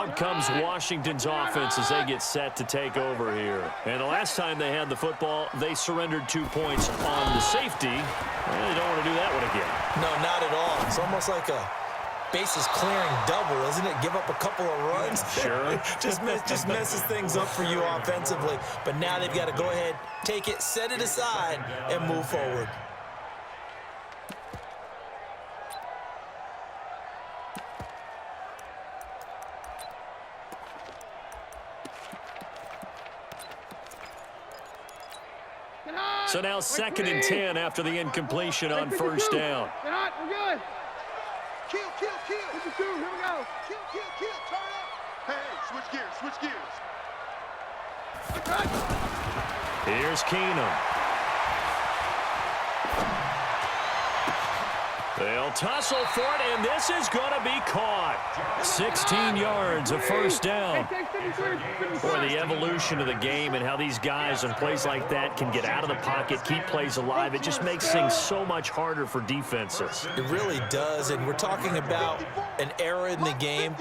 Out comes Washington's offense as they get set to take over here. And the last time they had the football, they surrendered 2 points on the safety. Well, they don't want to do that one again. No, not at all. It's almost like a bases clearing double, isn't it? Give up a couple of runs. Sure. just messes things up for you offensively. But now they've got to go ahead, take it, set it aside, and move forward. So now 2nd and 10 after the incompletion on first down. We're good. Kill. Here we go. Kill. Turn up. Hey, switch gears. Here's Keenum. They'll tussle for it, and this is going to be caught. 16 yards, a first down. Boy, the evolution of the game and how these guys in plays like that can get out of the pocket, keep plays alive, it just makes things so much harder for defenses. It really does, and we're talking about an era in the game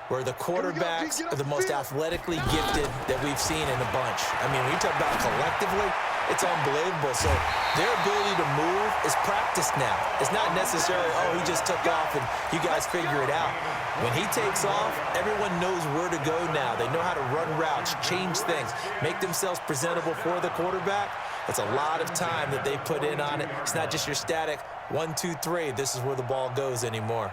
where the quarterbacks are the most athletically gifted that we've seen in a bunch. I mean, when you talk about collectively, it's unbelievable. So their ability to move is practiced now. It's not necessarily, oh, he just took off and you guys figure it out. When he takes off, everyone knows where to go now. They know how to run routes, change things, make themselves presentable for the quarterback. That's a lot of time that they put in on it. It's not just your static 1, 2, 3. This is where the ball goes anymore.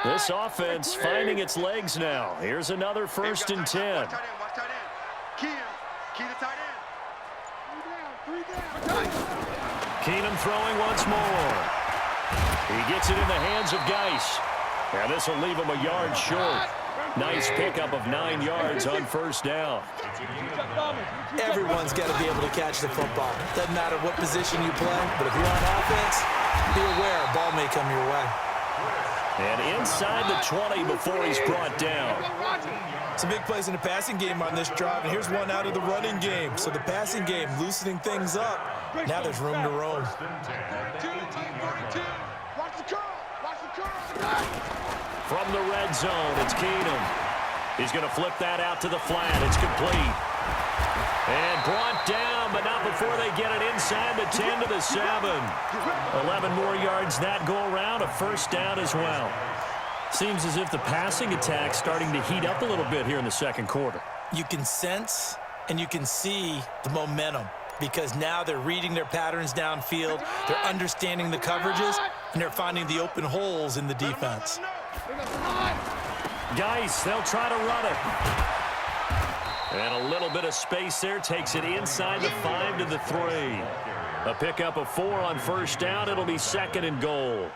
This offense finding its legs now. Here's another 1st and 10. Watch tight end. Key to tight end. 3 down. Keenum throwing once more. He gets it in the hands of Geis. Now this will leave him a yard short. Nice pickup of 9 yards on first down. Everyone's got to be able to catch the football. Doesn't matter what position you play, but if you're on offense, be aware a ball may come your way. And inside the 20 before he's brought down. Some big plays in the passing game on this drive, and here's one out of the running game. So the passing game loosening things up. Now there's room to roam. From the red zone, it's Keenum. He's going to flip that out to the flat. It's complete. And brought down, but not before they get it inside the 10 to the 7. 11 more yards that go around, a first down as well. Seems as if the passing attack's starting to heat up a little bit here in the second quarter. You can sense and you can see the momentum because now they're reading their patterns downfield, they're understanding the coverages, and they're finding the open holes in the defense. Geis, they'll try to run it. And a little bit of space there takes it inside the 5 to the 3. A pickup of 4 on first down. It'll be 2nd and goal.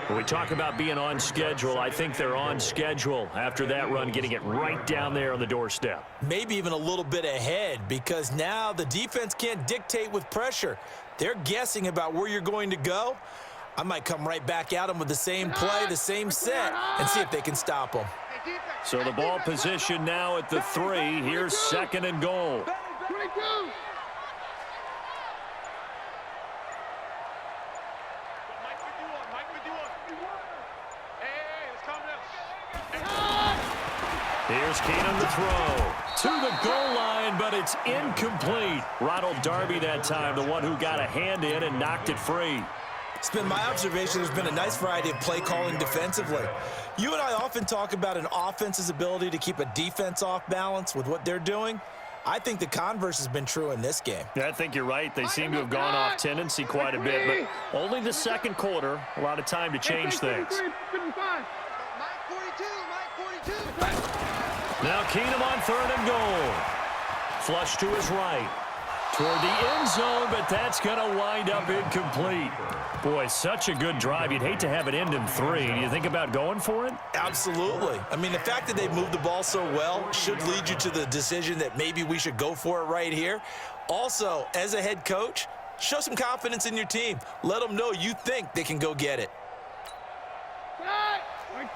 When we talk about being on schedule, I think they're on schedule after that run, getting it right down there on the doorstep. Maybe even a little bit ahead because now the defense can't dictate with pressure. They're guessing about where you're going to go. I might come right back at them with the same play, the same set, and see if they can stop them. So the ball position now at the 3. Here's 2nd and goal. Here's Keenum to throw. To the goal line, but it's incomplete. Ronald Darby that time, the one who got a hand in and knocked it free. It's been my observation there's been a nice variety of play calling defensively. You and I often talk about an offense's ability to keep a defense off balance with what they're doing. I think the converse has been true in this game. Yeah, I think you're right. They seem to have gone off tendency quite a bit, but only the second quarter, a lot of time to change things. Now Keenum on 3rd and goal. Flush to his right. Toward the end zone, but that's going to wind up incomplete. Boy, such a good drive. You'd hate to have it end in 3. Do you think about going for it? Absolutely. I mean, the fact that they've moved the ball so well should lead you to the decision that maybe we should go for it right here. Also, as a head coach, show some confidence in your team. Let them know you think they can go get it.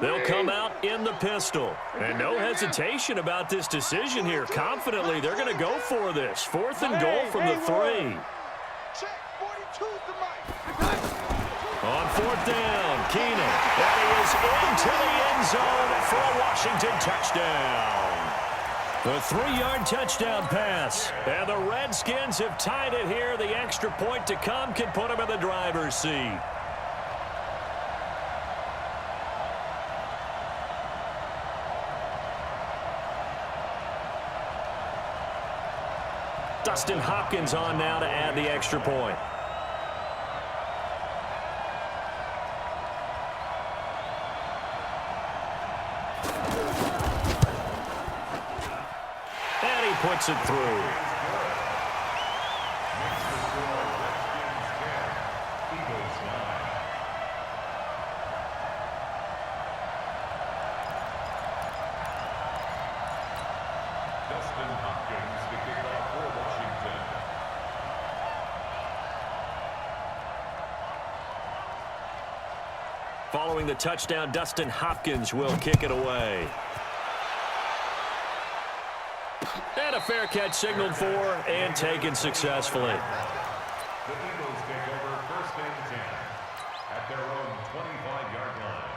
They'll come out in the pistol. And no hesitation about this decision here. Confidently, they're going to go for this. 4th and goal from the 3. On 4th down, Keenum. And he is into the end zone for a Washington touchdown. The 3-yard touchdown pass. And the Redskins have tied it here. The extra point to come can put them in the driver's seat. Dustin Hopkins on now to add the extra point. And he puts it through. Following the touchdown, Dustin Hopkins will kick it away. And a fair catch signaled for and taken successfully. The Eagles take over 1st and 10 at their own 25-yard line.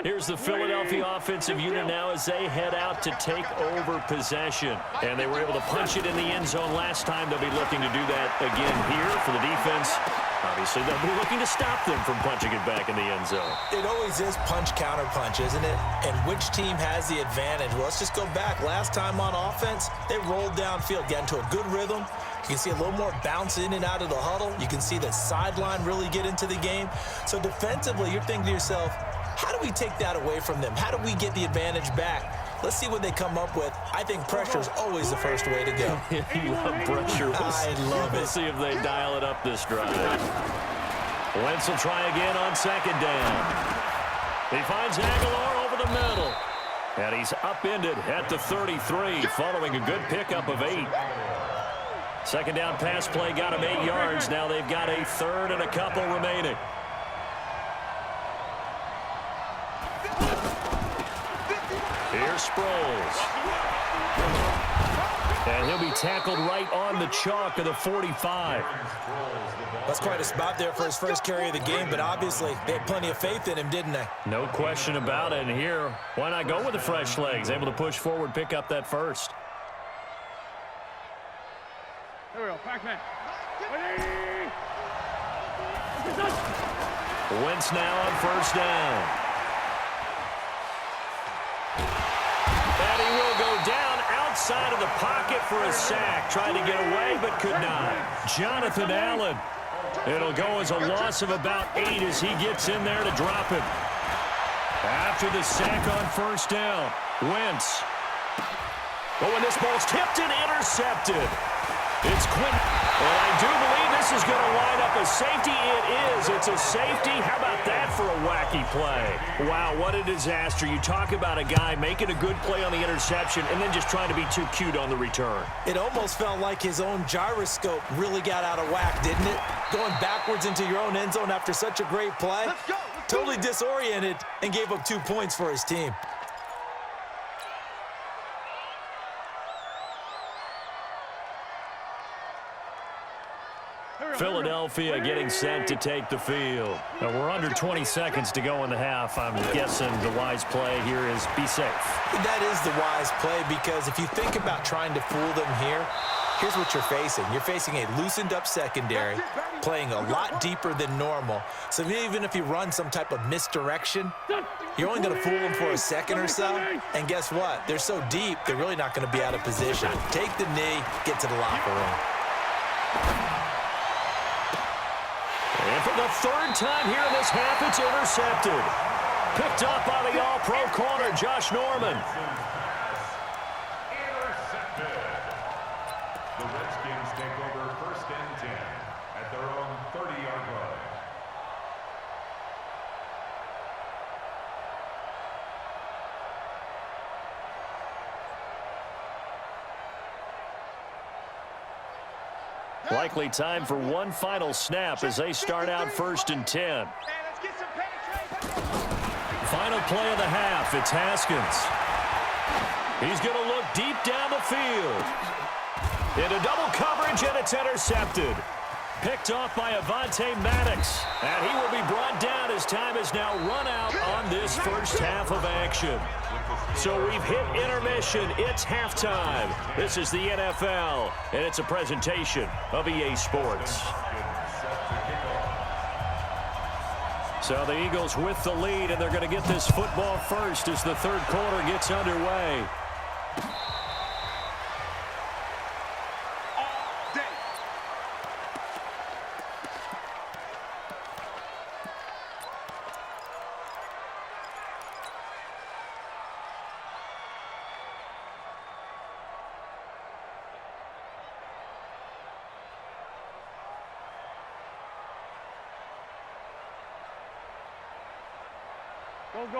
Here's the Philadelphia offensive unit now as they head out to take over possession. And they were able to punch it in the end zone last time. They'll be looking to do that again here for the defense. Obviously, they'll be looking to stop them from punching it back in the end zone. It always is punch-counter-punch, isn't it? And which team has the advantage? Well, let's just go back. Last time on offense, they rolled downfield, got into a good rhythm. You can see a little more bounce in and out of the huddle. You can see the sideline really get into the game. So defensively, you're thinking to yourself, how do we take that away from them? How do we get the advantage back? Let's see what they come up with. I think pressure is always the first way to go. You love pressure. I love it. We'll see if they dial it up this drive. Wentz will try again on 2nd down. He finds Aguilar over the middle. And he's upended at the 33 following a good pickup of 8. 2nd down pass play got him 8 yards. Now they've got a 3rd and a couple remaining. Here's Sproles. And he'll be tackled right on the chalk of the 45. That's quite a spot there for his first carry of the game, but obviously they had plenty of faith in him, didn't they? No question about it. And here, why not go with the fresh legs? Able to push forward, pick up that first. Here we go, Pac-Man. Wentz now on 1st down. And he will go down outside of the pocket for a sack. Tried to get away, but could not. Jonathan Allen. It'll go as a loss of about 8 as he gets in there to drop it. After the sack on 1st down, Wentz. Oh, and this ball's tipped and intercepted. It's Quinn. Well, I do believe this is going to line up a safety. It is. It's a safety. How about that for a wacky play? Wow, what a disaster. You talk about a guy making a good play on the interception and then just trying to be too cute on the return. It almost felt like his own gyroscope really got out of whack, didn't it? Going backwards into your own end zone after such a great play. Totally disoriented and gave up 2 points for his team. Philadelphia getting set to take the field. Now we're under 20 seconds to go in the half. I'm guessing the wise play here is be safe. That is the wise play, because if you think about trying to fool them here, here's what you're facing. You're facing a loosened up secondary, playing a lot deeper than normal. So even if you run some type of misdirection, you're only going to fool them for a second or so. And guess what? They're so deep, they're really not going to be out of position. Take the knee, get to the locker room. And for the 3rd time here in this half, it's intercepted. Picked up by the all-pro corner, Josh Norman. Intercepted. The Redskins take over 1st and 10 at their own 30-yard line. Likely time for one final snap as they start out 1st and 10. Final play of the half. It's Haskins. He's going to look deep down the field. Into double coverage, and it's intercepted. Picked off by Avonte Maddox. And he will be brought down as time has now run out on this first half of action. So we've hit intermission. It's halftime. This is the NFL, and it's a presentation of EA Sports. So the Eagles with the lead, and they're going to get this football first as the third quarter gets underway.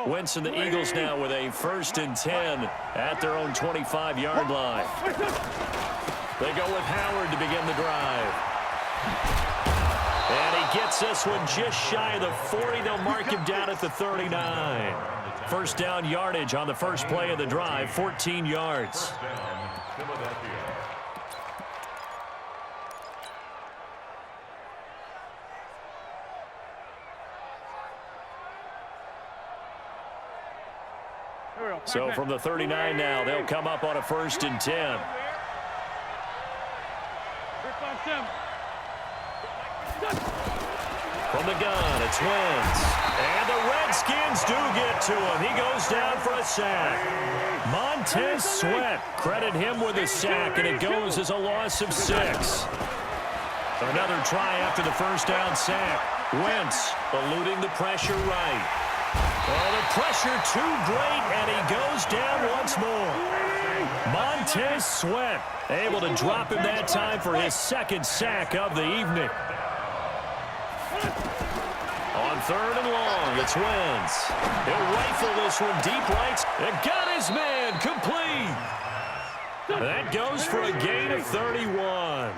Wentz and the Eagles now with a 1st and 10 at their own 25-yard line. They go with Howard to begin the drive. And he gets this one just shy of the 40. They'll mark him down at the 39. First down yardage on the first play of the drive, 14 yards. So from the 39 now, they'll come up on a 1st and 10. From the gun, it's Wentz. And the Redskins do get to him. He goes down for a sack. Montez Sweat, credit him with a sack, and it goes as a loss of 6. Another try after the first down sack. Wentz eluding the pressure right. Oh, the pressure too great, and he goes down once more. Montez Sweat able to drop him that time for his 2nd sack of the evening. On 3rd and long, it's Wentz. He'll rifle this one deep right. And got his man complete. That goes for a gain of 31.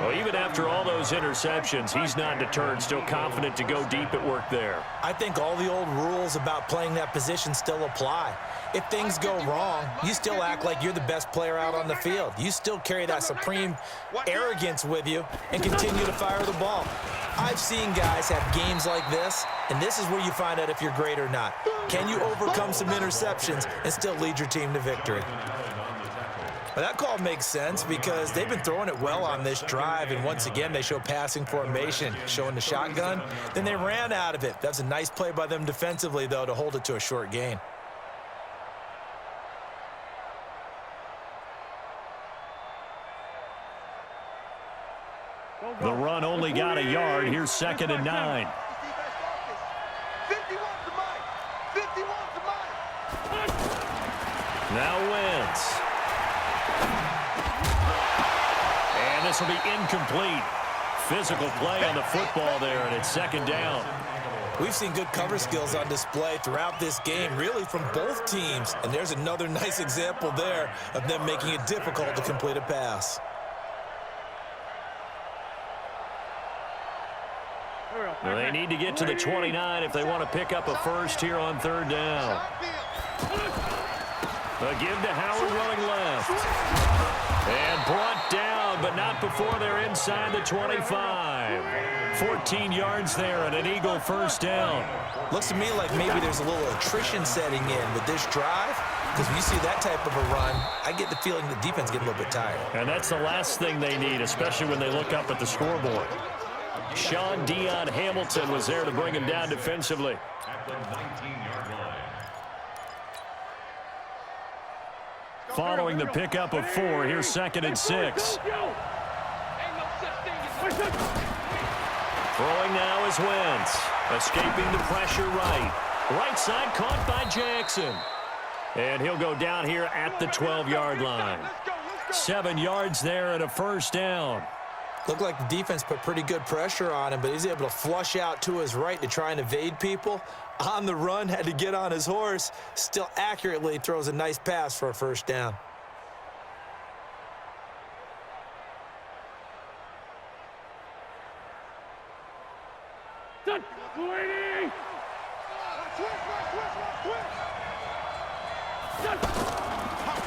Well, even after all those interceptions, he's not deterred, still confident to go deep at work there. I think all the old rules about playing that position still apply. If things go wrong, you still act like you're the best player out on the field. You still carry that supreme arrogance with you and continue to fire the ball. I've seen guys have games like this, and this is where you find out if you're great or not. Can you overcome some interceptions and still lead your team to victory? Well, that call makes sense because they've been throwing it well on this drive, and once again they show passing formation, showing the shotgun. Then they ran out of it. That's a nice play by them defensively, though, to hold it to a short gain. The run only got a yard. Here's 2nd and 9. 51 to Mike. 51 to Mike. Now Wentz. And this will be incomplete. Physical play on the football there, and it's 2nd down. We've seen good cover skills on display throughout this game, really from both teams. And there's another nice example there of them making it difficult to complete a pass. They need to get to the 29 if they want to pick up a first here on 3rd down. A give to Howard running left. And brought down, but not before they're inside the 25. 14 yards there and an Eagle first down. Looks to me like maybe there's a little attrition setting in with this drive, because when you see that type of a run, I get the feeling the defense getting a little bit tired. And that's the last thing they need, especially when they look up at the scoreboard. Sean Dion Hamilton was there to bring him down defensively. At the 19-yard line. Following the pickup of 4, here's 2nd and 6. Throwing now is Wentz. Escaping the pressure right. Right side caught by Jackson. And he'll go down here at the 12-yard line. 7 yards there and a first down. Looked like the defense put pretty good pressure on him, but he's able to flush out to his right to try and evade people. On the run, had to get on his horse. Still accurately throws a nice pass for a first down.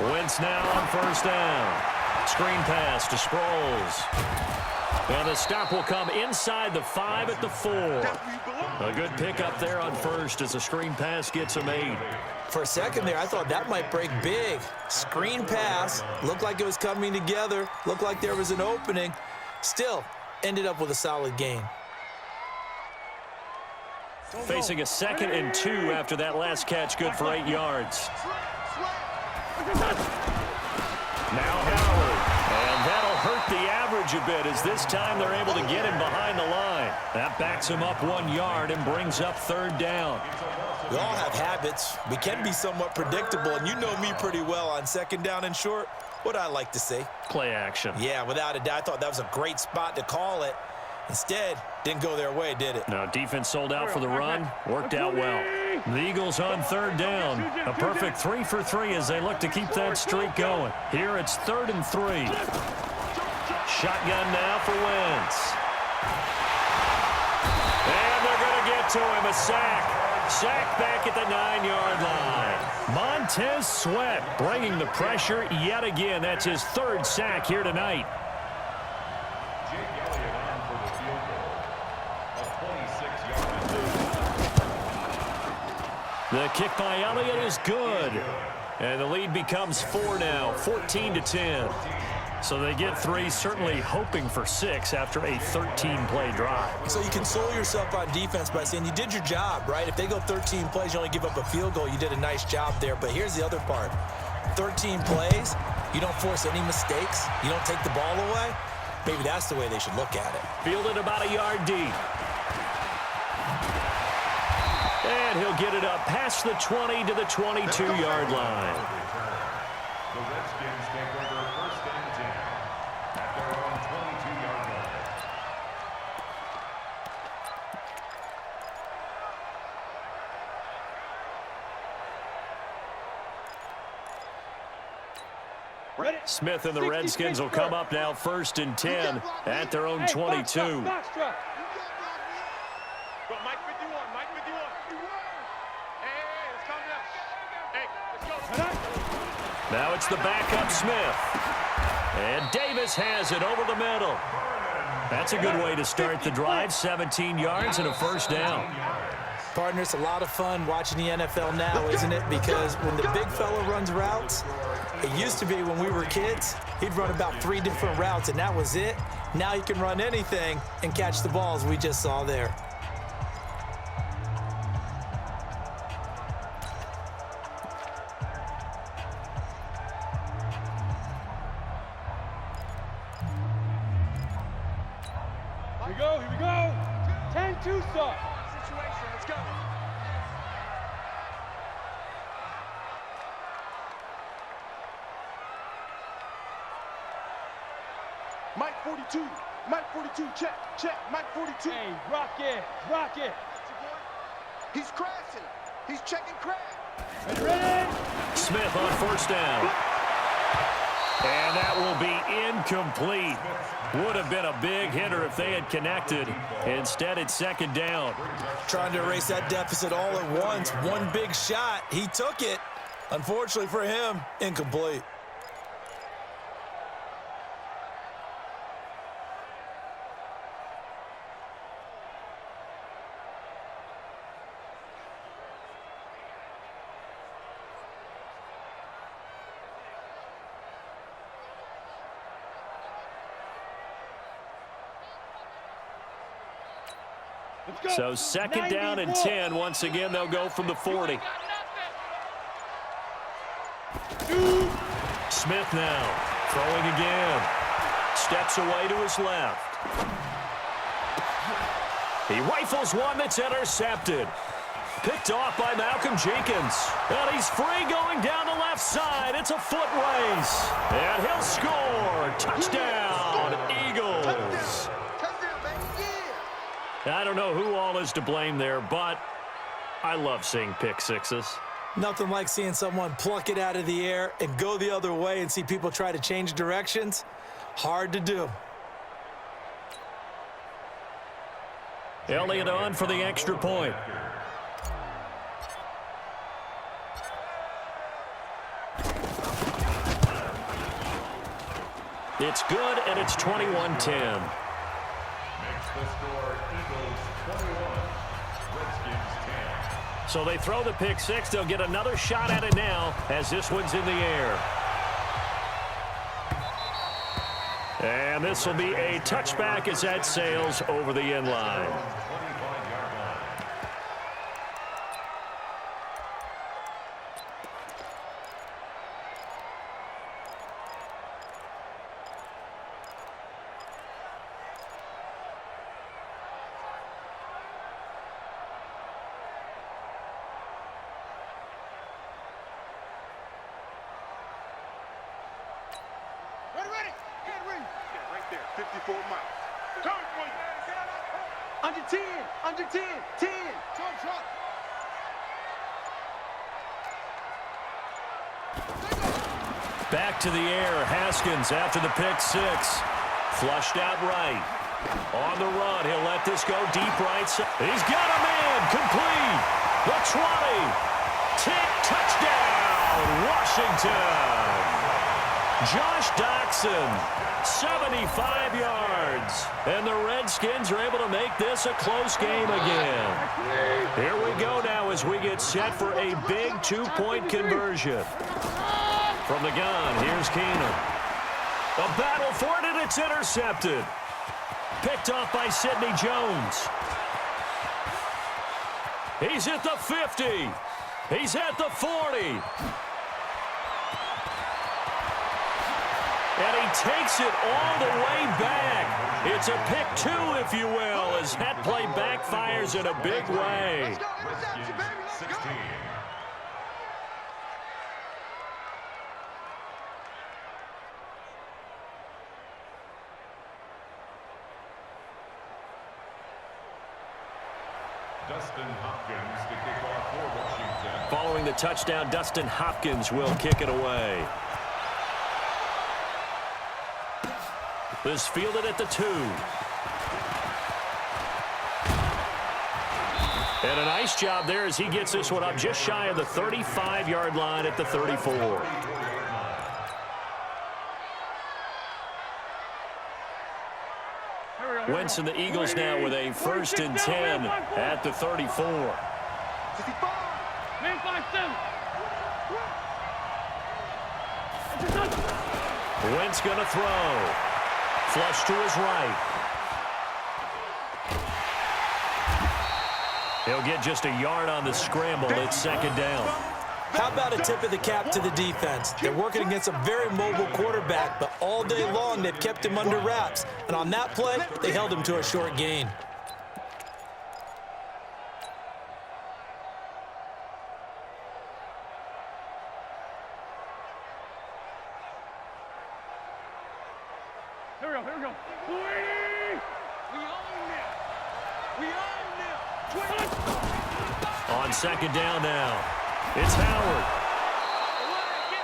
Wentz now on first down. Screen pass to Sproles. And the stop will come inside the 5 at the 4. A good pickup there on first as the screen pass gets a 8. For a second there, I thought that might break big. Screen pass. Looked like it was coming together. Looked like there was an opening. Still, ended up with a solid gain. Facing a 2nd and 2 after that last catch, good for 8 yards. Now Howard, and that'll hurt the average a bit as this time they're able to get him behind the line. That backs him up 1 yard and brings up 3rd down. We all have habits. We can be somewhat predictable, and you know me pretty well on 2nd down and short. What I like to say. Play action. Yeah, without a doubt, I thought that was a great spot to call it. Instead, didn't go their way, did it? Now defense sold out for the run. Worked out well. The Eagles on 3rd down. A perfect 3 for 3 as they look to keep that streak going. Here it's 3rd and 3. Shotgun now for Wentz. And they're going to get to him. A sack. Sack back at the 9-yard line. Montez Sweat bringing the pressure yet again. That's his 3rd sack here tonight. The kick by Elliott is good. And the lead becomes 4 now, 14-10. So they get 3, certainly hoping for 6 after a 13-play drive. So you console yourself on defense by saying you did your job, right? If they go 13 plays, you only give up a field goal, you did a nice job there. But here's the other part. 13 plays, you don't force any mistakes, you don't take the ball away. Maybe that's the way they should look at it. Fielded about a yard deep. And he'll get it up past the 20 to the 22-yard line. The Redskins take over 1st and 10 at their own 22-yard line. Smith and the Redskins will come up now 1st and 10 at their own 22. Now it's the backup Smith. And Davis has it over the middle. That's a good way to start the drive. 17 yards and a 1st down. Partner, it's a lot of fun watching the NFL now, isn't it? Because when the big fella runs routes, it used to be when we were kids, he'd run about 3 different routes, and that was it. Now he can run anything and catch the balls we just saw there. Here we go. 10-2 start. Situation, let's go. Mike 42, Mike 42, check, Mike 42. Hey, rock it. He's crashing, he's checking crash. Ready? Smith on 1st down. And that will be incomplete. Would have been a big hitter if they had connected. Instead, it's 2nd down. Trying to erase that deficit all at once. One big shot. He took it. Unfortunately for him, incomplete. So 2nd down and 10. Once again, they'll go from the 40. Smith now throwing again. Steps away to his left. He rifles one that's intercepted. Picked off by Malcolm Jenkins. And he's free going down the left side. It's a foot race. And he'll score. Touchdown, Eagles. I don't know who all is to blame there, but I love seeing pick sixes. Nothing like seeing someone pluck it out of the air and go the other way and see people try to change directions. Hard to do. Elliott on for the extra point. It's good, and it's 21-10. Makes the score Eagles 21, Redskins 10. So they throw the pick six. They'll get another shot at it now as this one's in the air. And this will be a touchback as that sails over the end line. 25-yard line. Ready. Get ready. Yeah, right there. 54 miles. Turn for you. Under 10. Under 10. 10. Truck. Back to the air. Haskins after the pick six. Flushed out right. On the run. He'll let this go deep right side. He's got a man. Complete. The 20. 10. Touchdown. Washington. Josh Doctson, 75 yards. And the Redskins are able to make this a close game again. Here we go now as we get set for a big two-point conversion. From the gun, here's Keenum. A battle for it, and it's intercepted. Picked off by Sidney Jones. He's at the 50. He's at the 40. And he takes it all the way back. It's a pick two, if you will, as that play backfires in a big way. Redskins 16. Dustin Hopkins to kick off for Washington. Following the touchdown, Dustin Hopkins will kick it away. This fielded at the 2. And a nice job there as he gets this one up just shy of the 35-yard line at the 34. Wentz and the Eagles now with a 1st and 10 at the 34. Man 5-7. Wentz going to throw. Flush to his right. He'll get just a yard on the scramble. It's 2nd down. How about a tip of the cap to the defense? They're working against a very mobile quarterback, but all day long they've kept him under wraps. And on that play, they held him to a short gain. Here we go. We own it. On 2nd down now, it's Howard.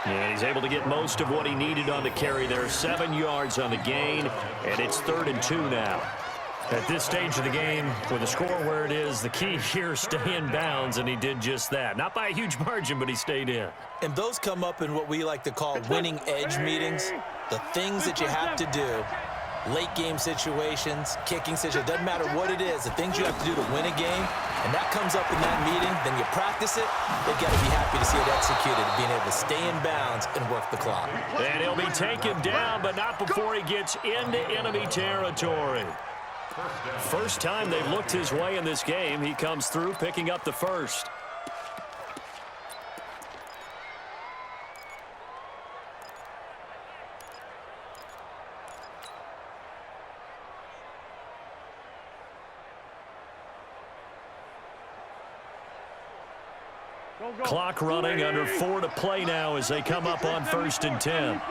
And he's able to get most of what he needed on the carry there. 7 yards on the gain, and it's 3rd and 2 now. At this stage of the game, with the score where it is, the key here is stay in bounds, and he did just that. Not by a huge margin, but he stayed in. And those come up in what we like to call winning edge meetings. The things that you have to do, late game situations, kicking situations, doesn't matter what it is, the things you have to do to win a game, and that comes up in that meeting, then you practice it, they've got to be happy to see it executed, being able to stay in bounds and work the clock. And he'll be taken down, but not before he gets into enemy territory. First time they've looked his way in this game, he comes through picking up the first. Clock running, under 4 to play now as they come up on 1st and 10.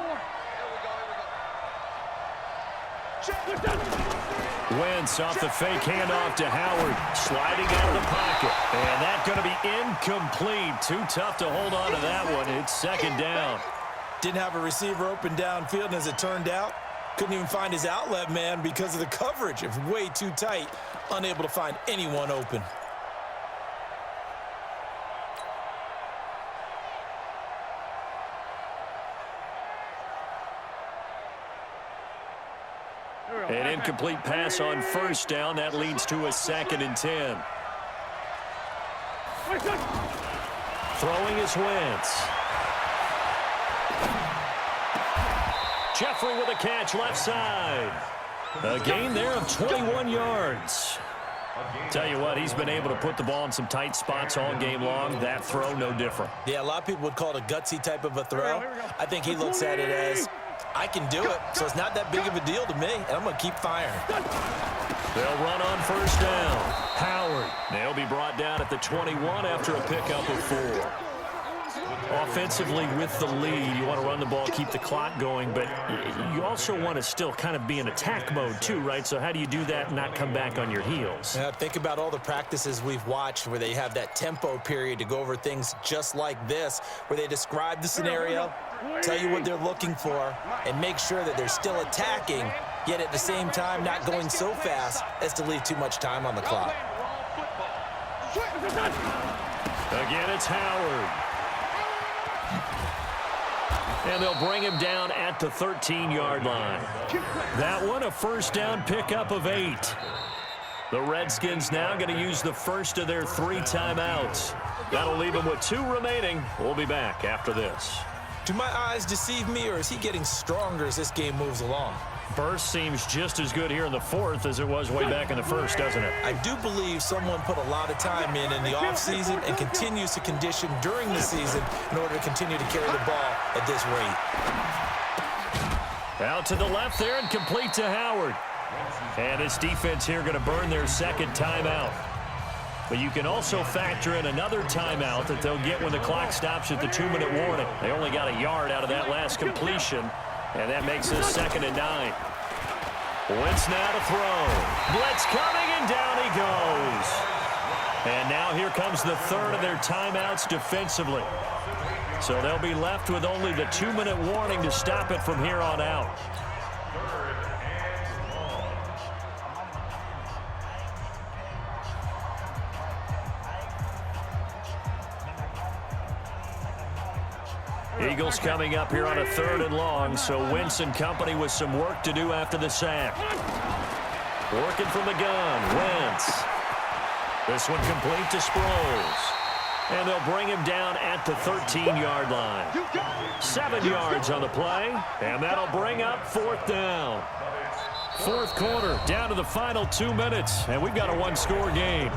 Wentz off the fake handoff to Howard, sliding out of the pocket. And that's going to be incomplete. Too tough to hold on to that one. It's 2nd down. Didn't have a receiver open downfield, and as it turned out, couldn't even find his outlet man because of the coverage. It was way too tight, unable to find anyone open. An incomplete pass on first down. That leads to a 2nd and 10. Throwing is Wentz. Jeffrey with a catch left side. A gain there of 21 yards. Tell you what, he's been able to put the ball in some tight spots all game long. That throw, no different. Yeah, a lot of people would call it a gutsy type of a throw. I think he looks at it as, I can do it, so it's not that big of a deal to me, and I'm going to keep firing. They'll run on first down. Howard. They'll be brought down at the 21 after a pickup of 4. Offensively with the lead, you want to run the ball, keep the clock going, but you also want to still kind of be in attack mode too, right? So how do you do that and not come back on your heels? Yeah, think about all the practices we've watched where they have that tempo period to go over things just like this, where they describe the scenario, tell you what they're looking for, and make sure that they're still attacking, yet at the same time not going so fast as to leave too much time on the clock. Again, it's Howard. And they'll bring him down at the 13-yard line. That one, a first down pickup of 8. The Redskins now going to use the first of their 3 timeouts. That'll leave them with 2 remaining. We'll be back after this. Do my eyes deceive me, or is he getting stronger as this game moves along? Burst seems just as good here in the 4th as it was way back in the 1st, doesn't it? I do believe someone put a lot of time in the offseason and continues to condition during the season in order to continue to carry the ball at this rate. Out to the left there and complete to Howard. And this defense here going to burn their 2nd timeout. But you can also factor in another timeout that they'll get when the clock stops at the 2-minute warning. They only got a yard out of that last completion, and that makes this 2nd and 9. Wentz now to throw. Blitz coming, and down he goes. And now here comes the 3rd of their timeouts defensively. So they'll be left with only the 2-minute warning to stop it from here on out. Eagles coming up here on a 3rd and long, so Wentz and company with some work to do after the sack. Working from the gun, Wentz. This one complete to Sproles. And they'll bring him down at the 13-yard line. 7 yards on the play, and that'll bring up 4th down. 4th quarter, down to the final 2 minutes, and we've got a 1-score game.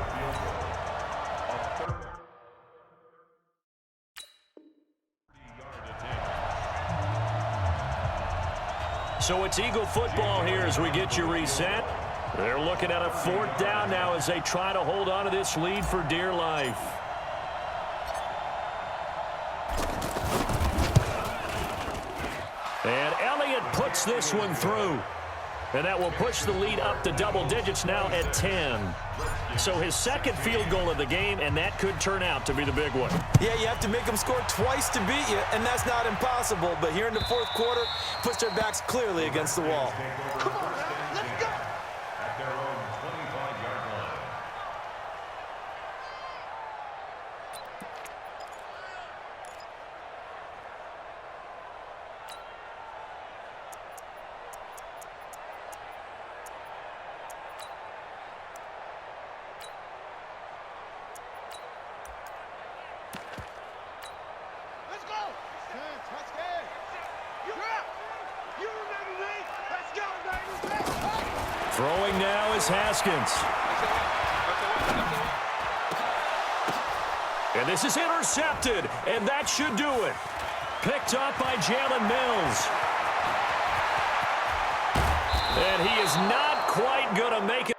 So it's Eagle football here as we get you reset. They're looking at a 4th down now as they try to hold on to this lead for dear life. And Elliott puts this one through. And that will push the lead up to double digits now at 10. So his 2nd field goal of the game, and that could turn out to be the big one. Yeah, you have to make them score twice to beat you, and that's not impossible. But here in the 4th quarter, puts their backs clearly against the wall. Come on, let's go. At their own 25-yard line. Let's go. Let's go. You remember me? Let's go, baby. Throwing now is Haskins. And this is intercepted, and that should do it. Picked up by Jalen Mills. And he is not quite going to make it.